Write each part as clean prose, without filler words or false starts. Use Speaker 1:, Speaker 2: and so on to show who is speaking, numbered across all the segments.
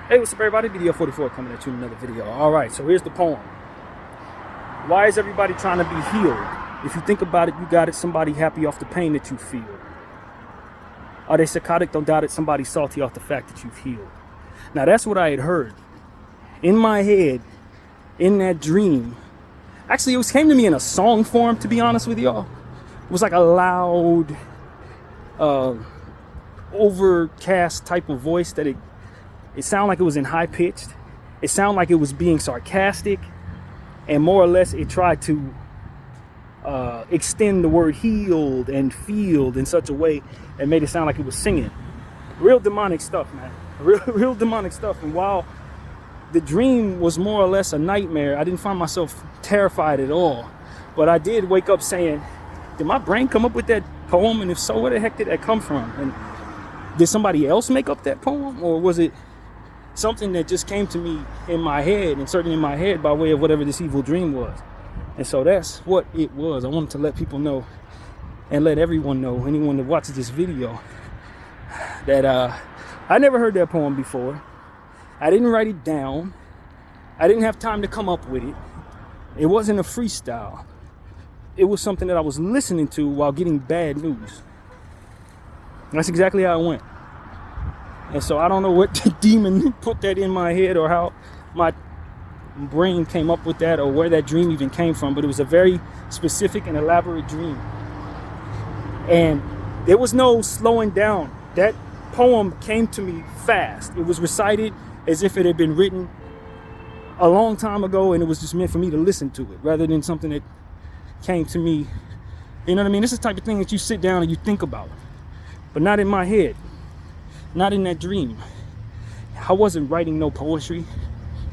Speaker 1: Hey, what's up, everybody? BDF 44 coming at you in another video. All right, so here's the poem. Why is everybody trying to be healed? If you think about it, you got it. Somebody happy off the pain that you feel. Are they psychotic? Don't doubt it. Somebody salty off the fact that you've healed. Now, that's what I had heard in my head, in that dream. Actually, it came to me in a song form, to be honest with y'all. It was like a loud, overcast type of voice that it sounded like it was in high pitched. It sounded like it was being sarcastic, and more or less it tried to extend the word healed and field in such a way that made it sound like it was singing. Real demonic stuff, man. Real demonic stuff. And while the dream was more or less a nightmare, I didn't find myself terrified at all. But I did wake up saying, did my brain come up with that poem? And if so, where the heck did that come from? And did somebody else make up that poem? Or was it something that just came to me in my head, inserted in my head by way of whatever this evil dream was? And so that's what it was. I wanted to let people know and let everyone know, anyone that watches this video, that I never heard that poem before. I didn't write it down. I didn't have time to come up with it. It wasn't a freestyle. It was something that I was listening to while getting bad news. That's exactly how it went. And so I don't know what the demon put that in my head or how my brain came up with that or where that dream even came from, but it was a very specific and elaborate dream. And there was no slowing down. That poem came to me fast. It was recited as if it had been written a long time ago, and it was just meant for me to listen to it rather than something that came to me. You know what I mean? This is the type of thing that you sit down and you think about, but not in my head. Not in that dream. I wasn't writing no poetry.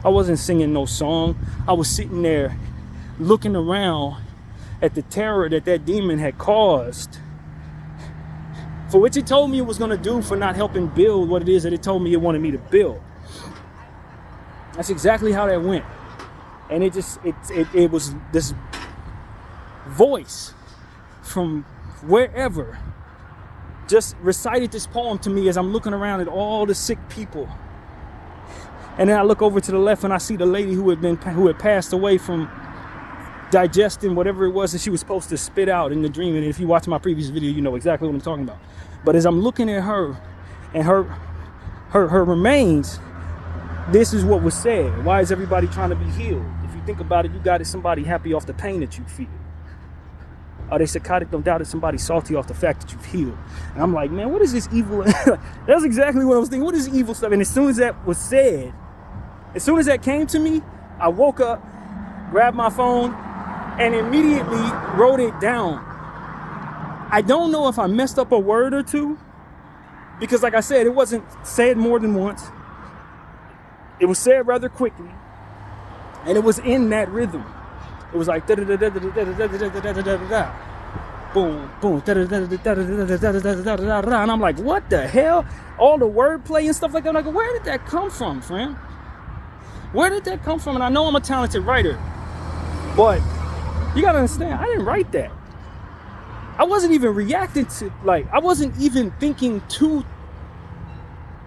Speaker 1: I wasn't singing no song. I was sitting there looking around at the terror that that demon had caused, for which it told me it was going to do for not helping build what it is that it told me it wanted me to build. That's exactly how that went. And it was this voice from wherever just recited this poem to me as I'm looking around at all the sick people. And then I look over to the left and I see the lady who had passed away from digesting whatever it was that she was supposed to spit out in the dream. And if you watch my previous video, you know exactly what I'm talking about. But as I'm looking at her and her remains, this is what was said. Why is everybody trying to be healed? If you think about it, you got it. Somebody happy off the pain that you feel. Are they psychotic? Don't doubt it. Somebody salty off the fact that you've healed. And I'm like, man, what is this evil? That's exactly what I was thinking. What is evil stuff? And as soon as that was said, as soon as that came to me, I woke up, grabbed my phone, and immediately wrote it down. I don't know if I messed up a word or two, because like I said, it wasn't said more than once. It was said rather quickly, and it was in that rhythm. It was like da da da da da da da da da da da, boom boom da da da da da da da da, and I'm like, what the hell? All the wordplay and stuff like that. I'm like, where did that come from, friend? Where did that come from? And I know I'm a talented writer, but you gotta understand, I didn't write that. I wasn't even reacting to, I wasn't even thinking to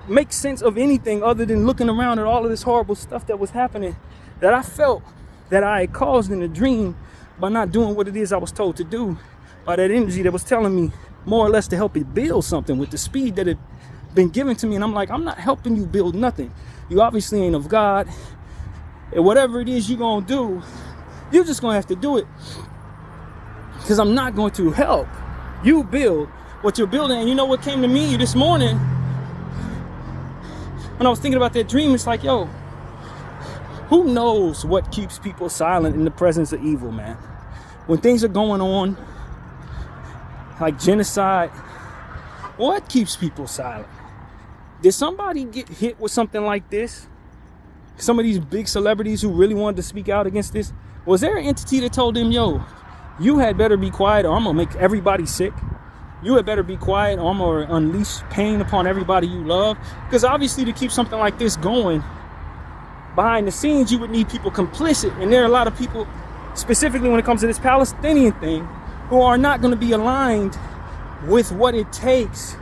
Speaker 1: make sense of anything other than looking around at all of this horrible stuff that was happening, that I felt that I had caused in the dream by not doing what it is I was told to do, by that energy that was telling me more or less to help it build something with the speed that had been given to me. And I'm like, I'm not helping you build nothing. You obviously ain't of God. And whatever it is you're going to do, you're just going to have to do it, because I'm not going to help you build what you're building. And you know what came to me this morning when I was thinking about that dream? It's like, yo, who knows what keeps people silent in the presence of evil, man? When things are going on, like genocide, what keeps people silent? Did somebody get hit with something like this? Some of these big celebrities who really wanted to speak out against this, was there an entity that told them, yo, you had better be quiet or I'm gonna make everybody sick? You had better be quiet or I'm gonna unleash pain upon everybody you love? Because obviously to keep something like this going, behind the scenes, you would need people complicit. And there are a lot of people, specifically when it comes to this Palestinian thing, who are not going to be aligned with what it takes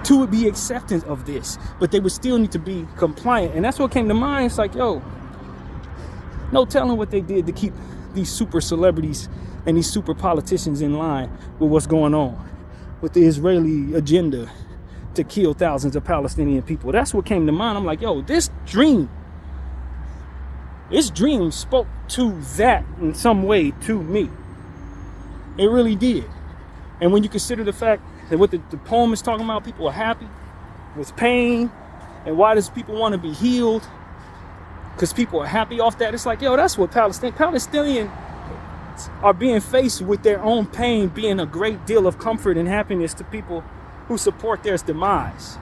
Speaker 1: to be acceptant of this, but they would still need to be compliant. And that's what came to mind. It's like, yo, no telling what they did to keep these super celebrities and these super politicians in line with what's going on with the Israeli agenda to kill thousands of Palestinian people. That's what came to mind. I'm like, yo, this dream spoke to that in some way to me. It really did. And when you consider the fact that what the poem is talking about, people are happy with pain, and why does people want to be healed? Because people are happy off that. It's like, yo, that's what Palestinians are being faced with, their own pain being a great deal of comfort and happiness to people who support their demise.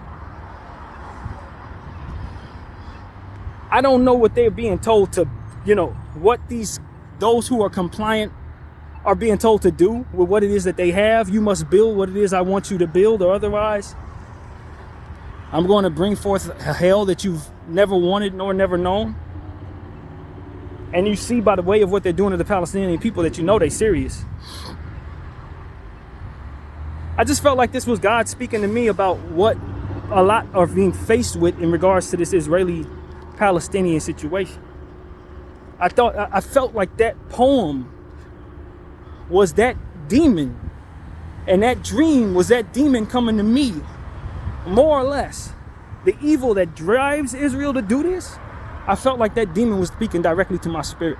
Speaker 1: I don't know what they're being told to, what those who are compliant are being told to do with what it is that they have. You must build what it is I want you to build, or otherwise I'm going to bring forth a hell that you've never wanted nor never known. And you see by the way of what they're doing to the Palestinian people that they're serious. I just felt like this was God speaking to me about what a lot are being faced with in regards to this Israeli-Palestinian situation. I felt like that poem was that demon, and that dream was that demon coming to me, more or less. The evil that drives Israel to do this, I felt like that demon was speaking directly to my spirit,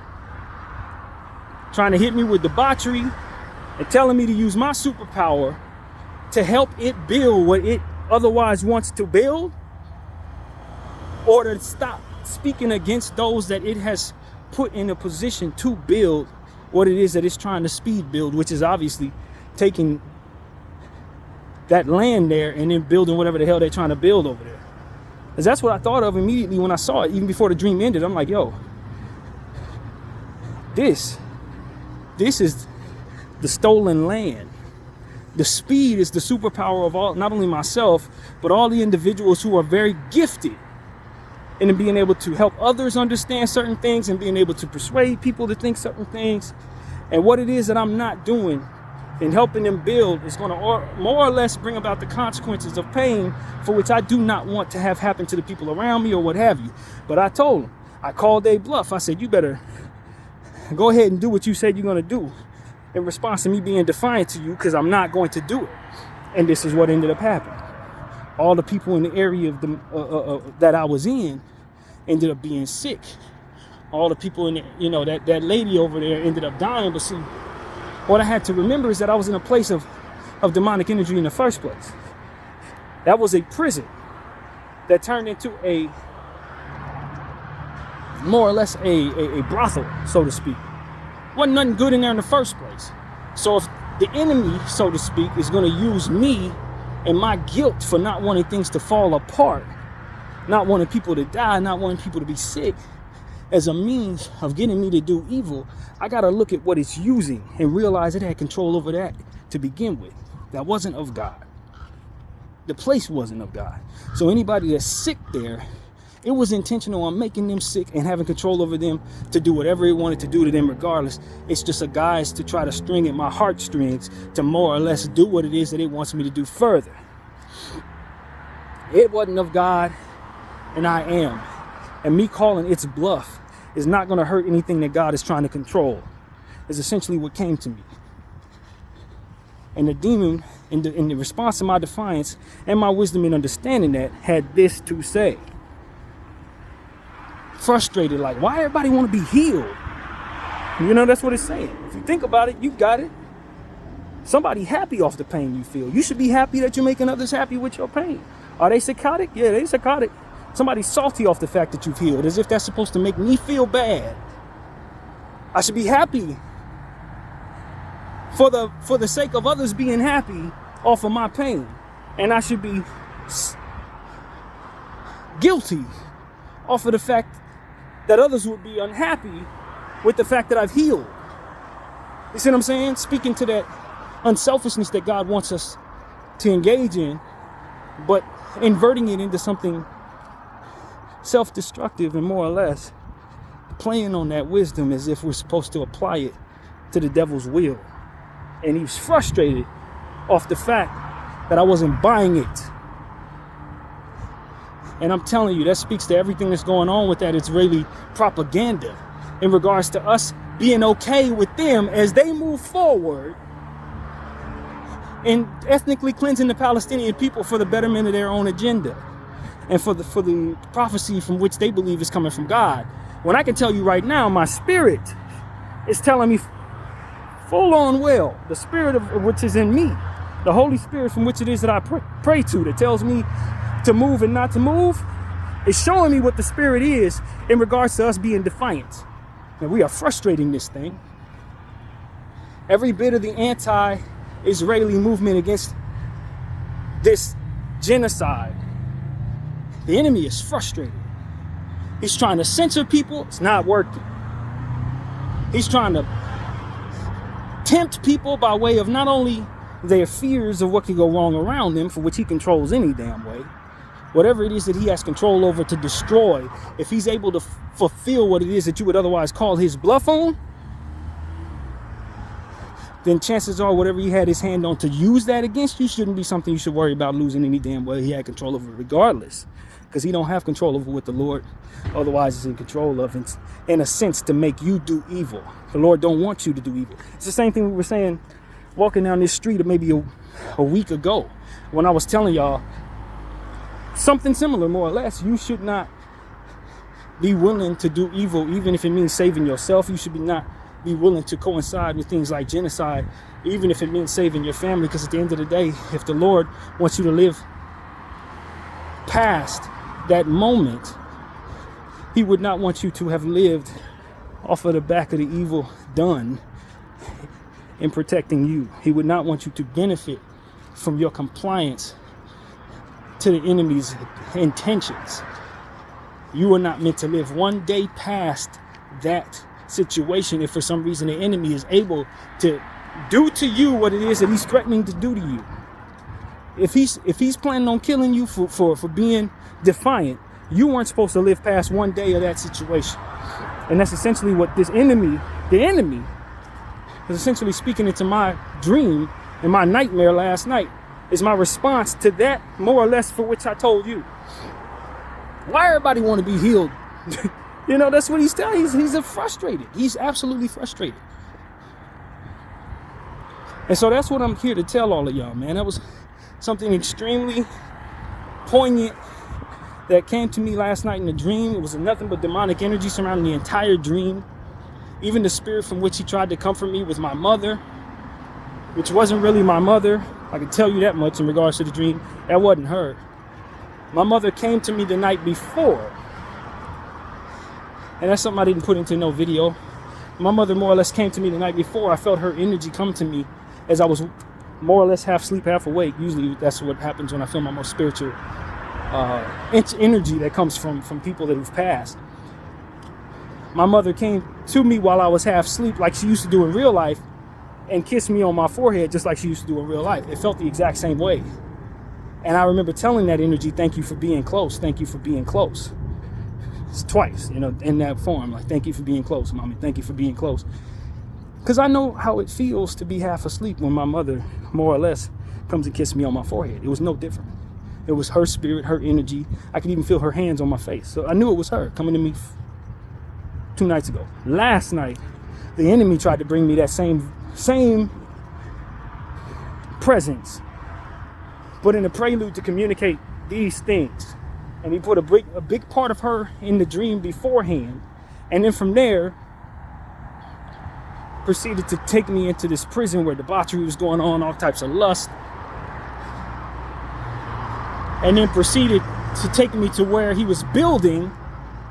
Speaker 1: trying to hit me with debauchery and telling me to use my superpower to help it build what it otherwise wants to build, or to stop speaking against those that it has put in a position to build what it is that it's trying to speed build, which is obviously taking that land there and then building whatever the hell they're trying to build over there. Because that's what I thought of immediately when I saw it, even before the dream ended. I'm like, yo, this is the stolen land. The speed is the superpower of all, not only myself, but all the individuals who are very gifted in being able to help others understand certain things and being able to persuade people to think certain things. And what it is that I'm not doing in helping them build is going to more or less bring about the consequences of pain, for which I do not want to have happen to the people around me or what have you. But I told them, I called a bluff. I said, you better go ahead and do what you said you're going to do, in response to me being defiant to you, because I'm not going to do it. And this is what ended up happening. All the people in the area of the that I was in ended up being sick. All the people in the, that lady over there ended up dying. But see, what I had to remember is that I was in a place of demonic energy in the first place. That was a prison that turned into a more or less a brothel, so to speak. Wasn't nothing good in there in the first place. So if the enemy, so to speak, is going to use me and my guilt for not wanting things to fall apart, not wanting people to die, not wanting people to be sick, as a means of getting me to do evil, I got to look at what it's using and realize it had control over that to begin with. That wasn't of God. The place wasn't of God. So anybody that's sick there, it was intentional on making them sick and having control over them to do whatever it wanted to do to them regardless. It's just a guise to try to string at my heartstrings to more or less do what it is that it wants me to do further. It wasn't of God, and I am. And me calling its bluff is not going to hurt anything that God is trying to control, is essentially what came to me. And the demon, in the response to my defiance and my wisdom in understanding that, had this to say. Frustrated, like, why everybody want to be healed? That's what it's saying. If you think about it, you got it. Somebody happy off the pain you feel. You should be happy that you're making others happy with your pain. Are they psychotic? Yeah, they psychotic. Somebody's salty off the fact that you've healed, as if that's supposed to make me feel bad. I should be happy for the sake of others being happy off of my pain. And I should be guilty off of the fact that others would be unhappy with the fact that I've healed. You see what I'm saying? Speaking to that unselfishness that God wants us to engage in, but inverting it into something self-destructive and more or less playing on that wisdom as if we're supposed to apply it to the devil's will. And he was frustrated off the fact that I wasn't buying it. And I'm telling you, that speaks to everything that's going on with that Israeli propaganda in regards to us being okay with them as they move forward in ethnically cleansing the Palestinian people for the betterment of their own agenda and for the prophecy from which they believe is coming from God. When I can tell you right now, my spirit is telling me full on well, the spirit of which is in me, the Holy Spirit from which it is that I pray to, that tells me to move and not to move, is showing me what the spirit is in regards to us being defiant. And we are frustrating this thing. Every bit of the anti-Israeli movement against this genocide, the enemy is frustrated. He's trying to censor people. It's not working. He's trying to tempt people by way of not only their fears of what could go wrong around them, for which he controls any damn way, whatever it is that he has control over to destroy, if he's able to fulfill what it is that you would otherwise call his bluff on, then chances are whatever he had his hand on to use that against you shouldn't be something you should worry about losing any damn way. He had control over regardless, because he don't have control over what the Lord otherwise is in control of, in a sense, to make you do evil. The Lord don't want you to do evil. It's the same thing we were saying walking down this street maybe a week ago when I was telling y'all something similar, more or less. You should not be willing to do evil, even if it means saving yourself. You should not be willing to coincide with things like genocide, even if it means saving your family, because at the end of the day, if the Lord wants you to live past that moment, he would not want you to have lived off of the back of the evil done in protecting you. He would not want you to benefit from your compliance to the enemy's intentions. You are not meant to live one day past that situation if for some reason the enemy is able to do to you what it is that he's threatening to do to you. If he's planning on killing you for being defiant, you weren't supposed to live past one day of that situation. And that's essentially what the enemy is essentially speaking into my dream and my nightmare last night, is my response to that, more or less, for which I told you. Why everybody want to be healed? You know, that's what he's telling. He's frustrated. He's absolutely frustrated. And so that's what I'm here to tell all of y'all, man. That was something extremely poignant that came to me last night in a dream. It was nothing but demonic energy surrounding the entire dream. Even the spirit from which he tried to comfort me with my mother, which wasn't really my mother. I can tell you that much in regards to the dream. That wasn't her. My mother came to me the night before. And that's something I didn't put into no video. My mother more or less came to me the night before. I felt her energy come to me as I was more or less half asleep, half awake. Usually that's what happens when I feel my most spiritual energy that comes from people that have passed. My mother came to me while I was half asleep, like she used to do in real life, and kissed me on my forehead just like she used to do in real life. It felt the exact same way. And I remember telling that energy, thank you for being close. Thank you for being close. It's twice, you know, in that form. Like, thank you for being close, mommy. Thank you for being close. Because I know how it feels to be half asleep when my mother, more or less, comes and kisses me on my forehead. It was no different. It was her spirit, her energy. I could even feel her hands on my face. So I knew it was her coming to me 2 nights ago. Last night, the enemy tried to bring me that same presence, but in a prelude to communicate these things. And he put a big part of her in the dream beforehand, and then from there proceeded to take me into this prison where debauchery was going on, all types of lust, and then proceeded to take me to where he was building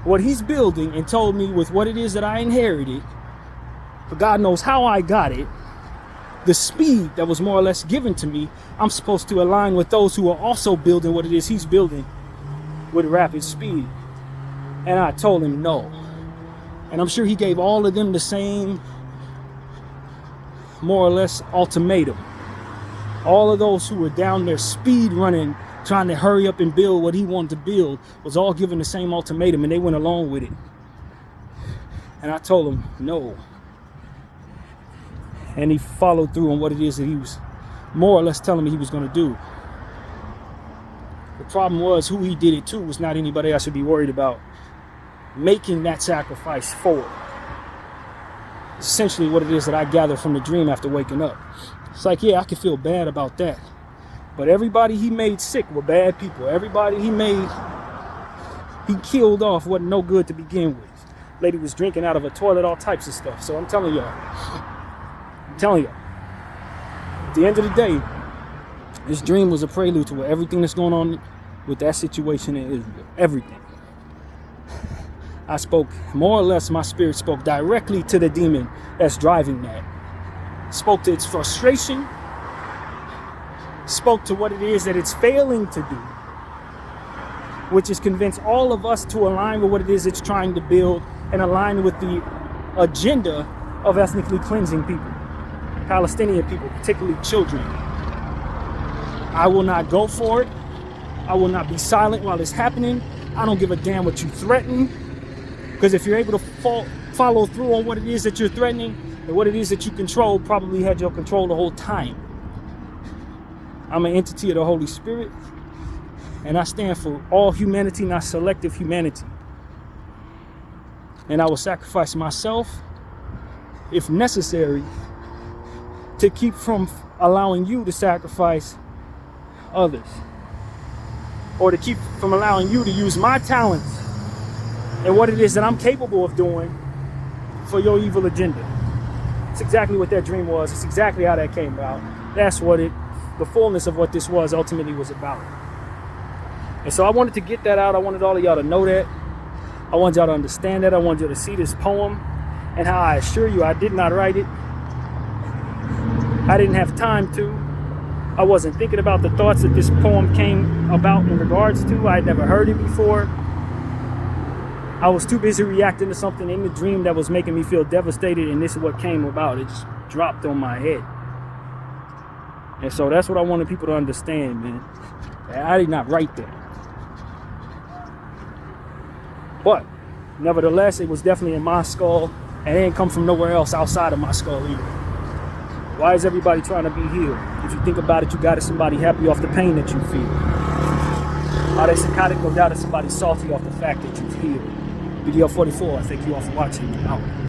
Speaker 1: what he's building, and told me with what it is that I inherited, but God knows how I got it, the speed that was more or less given to me, I'm supposed to align with those who are also building what it is he's building with rapid speed. And I told him no. And I'm sure he gave all of them the same, more or less, ultimatum. All of those who were down there speed running, trying to hurry up and build what he wanted to build, was all given the same ultimatum, and they went along with it. And I told him no. And he followed through on what it is that he was more or less telling me he was going to do. The problem was who he did it to was not anybody I should be worried about making that sacrifice for. It's essentially what it is that I gathered from the dream after waking up. It's like, yeah, I can feel bad about that. But everybody he made sick were bad people. Everybody he killed off wasn't no good to begin with. Lady was drinking out of a toilet, all types of stuff. So I'm telling y'all, at the end of the day, this dream was a prelude to everything that's going on with that situation in Israel. Everything. I spoke, more or less, my spirit spoke directly to the demon that's driving that. Spoke to its frustration. Spoke to what it is that it's failing to do, which is convince all of us to align with what it is it's trying to build and align with the agenda of ethnically cleansing people, Palestinian people, particularly children. I will not go for it. I will not be silent while it's happening. I don't give a damn what you threaten, because if you're able to follow through on what it is that you're threatening and what it is that you control, probably had your control the whole time. I'm an entity of the Holy Spirit, and I stand for all humanity, not selective humanity. And I will sacrifice myself, if necessary, to keep from allowing you to sacrifice others, or to keep from allowing you to use my talents and what it is that I'm capable of doing for your evil agenda. It's exactly what that dream was. It's exactly how that came about. That's what the fullness of what this was ultimately was about. And so I wanted to get that out. I wanted all of y'all to know that. I wanted y'all to understand that. I wanted you to see this poem and how I assure you I did not write it. I didn't have time to. I wasn't thinking about the thoughts that this poem came about in regards to. I had never heard it before. I was too busy reacting to something in the dream that was making me feel devastated, and this is what came about. It just dropped on my head. And so that's what I wanted people to understand, man. I did not write that. But nevertheless, it was definitely in my skull, and it didn't come from nowhere else outside of my skull either. Why is everybody trying to be healed? If you think about it, you got somebody happy off the pain that you feel. Are they psychotic? No doubt that somebody's salty off the fact that you've healed. BDF 44, I thank you all for watching. Out.